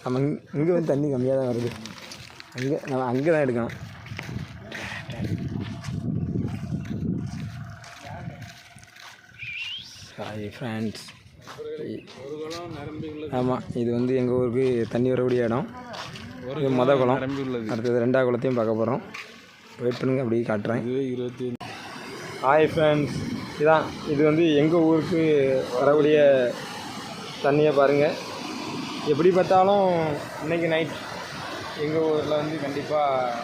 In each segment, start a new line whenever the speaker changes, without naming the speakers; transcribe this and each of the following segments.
நம்ம இங்கே வந்து தண்ணி கம்மியாக தான் வருது. நம்ம அங்கே தான் எடுக்கணும். ஹாய் ஃப்ரெண்ட்ஸ், ஆமாம், இது வந்து எங்கள் ஊருக்கு தண்ணி வரக்கூடிய இடம். இது மொதல் குளம், அடுத்தது 2வது குளத்தையும் பார்க்க போகிறோம். வெயிட் பண்ணுங்க, அப்படியே காட்டுறேன். ஹாய் ஃப்ரெண்ட்ஸ், இது வந்து எங்கள் ஊருக்கு வரக்கூடிய தண்ணியை பாருங்கள். எப்படி பார்த்தாலும் இன்றைக்கி நைட் எங்கள் ஊரில் வந்து கண்டிப்பாக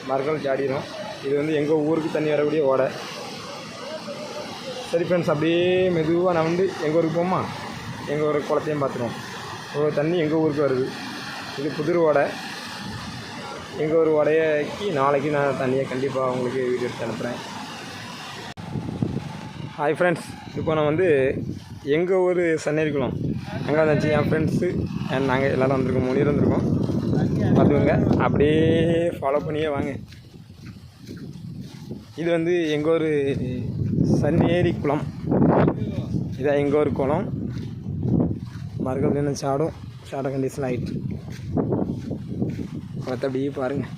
மரங்கள் சாடிடும். இது வந்து எங்கள் ஊருக்கு தண்ணி வரக்கூடிய ஓடை. சரி ஃப்ரெண்ட்ஸ், அப்படியே மெதுவாக நான் வந்து எங்கள் ஊருக்கு போமா, எங்கள் ஊருக்கு குளத்தையும் பார்த்துருவோம். ஒரு தண்ணி எங்கள் ஊருக்கு வருது. இது புதிர் ஓடை. எங்கள் ஒரு ஓடையக்கு நாளைக்கு நான் தண்ணியை கண்டிப்பாக உங்களுக்கு வீடியோ எடுத்து அனுப்புகிறேன். ஹாய் ஃப்ரெண்ட்ஸ், இப்போ நான் வந்து எங்கள் ஊர் சன்னேரி குளம் அங்கே வந்துச்சு. என் ஃப்ரெண்ட்ஸு நாங்கள் எல்லோரும் வந்திருக்கோம், 3 பேர் வந்திருக்கோம். பார்த்துக்கோங்க, அப்படியே ஃபாலோ பண்ணியே வாங்க. இது வந்து எங்கள் ஒரு சன்னேரி குளம். இதான் எங்கள் ஒரு குளம். மறுபடியும் என்ன சாட கண்டிஷன் ஆகிட்டு குளத்தை அப்படியே பாருங்கள்.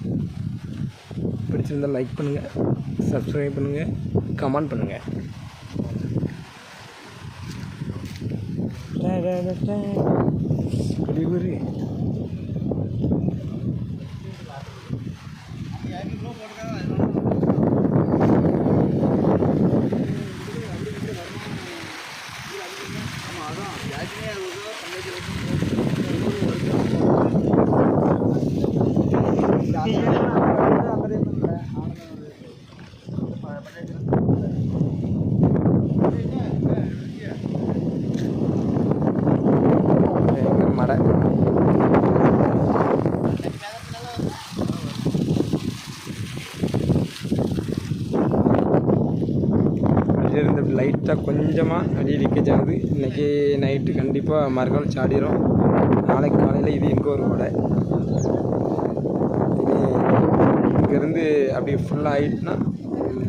பிடிச்சிருந்தால் லைக் பண்ணுங்கள், சப்ஸ்கிரைப் பண்ணுங்கள், கமெண்ட் பண்ணுங்கள். குடி மடை இருந்து லைட்டாக கொஞ்சமாக அடி லீக்கேஜ் ஆகுது. இன்றைக்கி நைட்டு கண்டிப்பாக மறுநாள் சாடிடும். நாளைக்கு காலையில் இது எங்கள் ஒரு ஓடை. இங்கேருந்து அப்படி ஃபுல்லாக ஆகிட்டுனா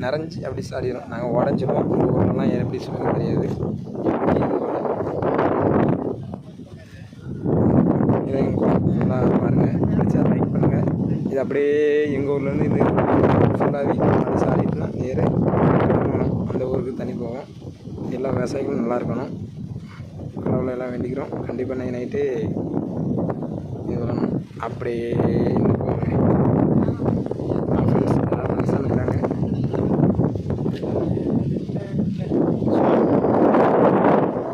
நிறைஞ்சி அப்படி சாடிடும். நாங்கள் உடஞ்சிடுவோம். ஊரெல்லாம் எப்படி சொல்லுங்க தெரியாது. இதை நல்லா பாருங்கள், பிடிச்சா லைக் பண்ணுங்கள். இது அப்படியே எங்கள் ஊர்லேருந்து இது ஃபுல்லாகவே அப்படி சாடிட்டுனா நேர அந்த ஊருக்கு தண்ணி போவோம். எல்லா விவசாயிகளும் நல்லா இருக்கணும். கடவுளை எல்லாம் வேண்டிக்கிறோம். கண்டிப்பாக நைட்டு இது வரணும். அப்படியே போவேன்.